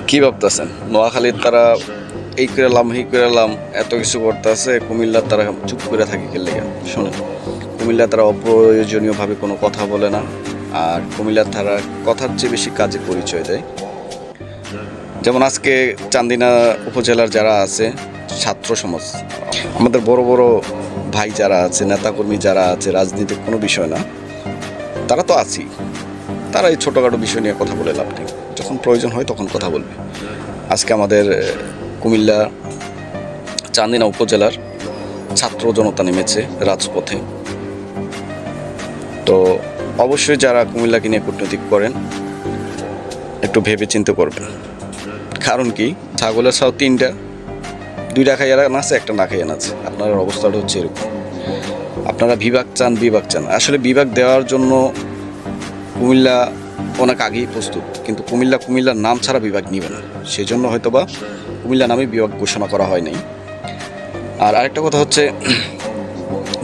কি ভাবতেছেন নোয়াখালীর তারা এই করেলাম এই করেলাম এত কিছু করতেছে, কুমিল্লার তারা চুপ করে থাকে কে লেগে? শোনেন, কুমিল্লার তারা অপ্রয়োজনীয়ভাবে কোনো কথা বলে না, আর কুমিল্লার তারা কথার চেয়ে বেশি কাজে পরিচয় দেয়। যেমন আজকে চান্দিনা উপজেলার যারা আছে ছাত্র সমাজ, আমাদের বড় বড় ভাই যারা আছে, নেতাকর্মী যারা আছে, রাজনীতির কোনো বিষয় না, তারা তো আছেই। তারা এই ছোটোখাটো বিষয় নিয়ে কথা বলে লাভ নেই, যখন প্রয়োজন হয় তখন কথা বলবে। আজকে আমাদের কুমিল্লা চান্দিনা উপজেলার ছাত্র জনতা নেমেছে রাজপথে। তো অবশ্যই যারা কুমিল্লাকে নিয়ে কূটনৈতিক করেন একটু ভেবে চিন্তে করবেন। কারণ কি, ছাগলের ছাও তিনটা, দুইটা খাইয়া নাচে, একটা না খাইয়া নাচে। আপনার অবস্থাটা হচ্ছে এরকম। আপনারা বিভাগ চান, আসলে বিভাগ দেওয়ার জন্য কুমিল্লা অনেক আগেই প্রস্তুত, কিন্তু কুমিল্লার নাম ছাড়া বিভাগ নিবে না, সেই জন্য হয়তো বা কুমিল্লা নামে বিভাগ ঘোষণা করা হয় নাই। আর আরেকটা কথা হচ্ছে,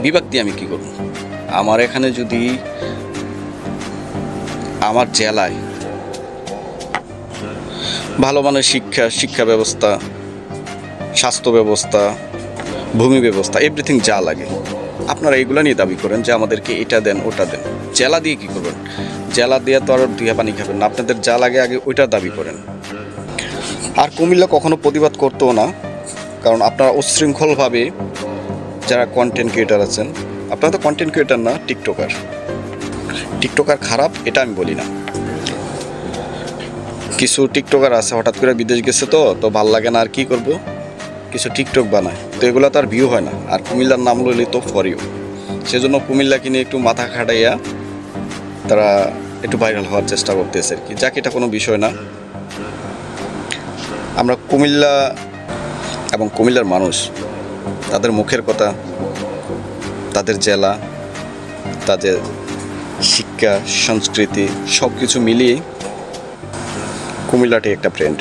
বিভাগ দিয়ে আমি কী করব? আমার এখানে যদি আমার জেলায় ভালো মানের শিক্ষা ব্যবস্থা, স্বাস্থ্য ব্যবস্থা, ভূমি ব্যবস্থা, এভরিথিং যা লাগে, আপনারা এইগুলো নিয়ে দাবি করেন যে আমাদেরকে এটা দেন ওটা দেন। জেলা দিয়ে কী করবেন? জেলা দিয়ে তো আর দুইয়া পানি খাবেন না, আপনাদের যা লাগে আগে ওইটা দাবি করেন। আর কুমিল্লা কখনো প্রতিবাদ করতেও না, কারণ আপনারা উচ্ছৃঙ্খলভাবে যারা কন্টেন্ট ক্রিয়েটার আছেন, আপনারা তো কন্টেন্ট ক্রিয়েটার না, টিকটকার খারাপ এটা আমি বলি না। কিছু টিকটকার আছে হঠাৎ করে বিদেশ গেছে, তো ভাল লাগে না, আর কি করব, কিছু টিকটক বানায়, তো এগুলো তো আর ভিউ হয় না। আর কুমিল্লার নাম লইলে তো ফর ইউ, সেজন্য কুমিল্লাকে নিয়ে একটু মাথা খাটাইয়া তারা একটু ভাইরাল হওয়ার চেষ্টা করতেছে আর কি, যাকে এটা কোনো বিষয় না। আমরা কুমিল্লা এবং কুমিল্লার মানুষ, তাদের মুখের কথা, তাদের জেলা, তাদের শিক্ষা, সংস্কৃতি সব কিছু মিলিয়ে কুমিল্লাটি একটা ব্র্যান্ড।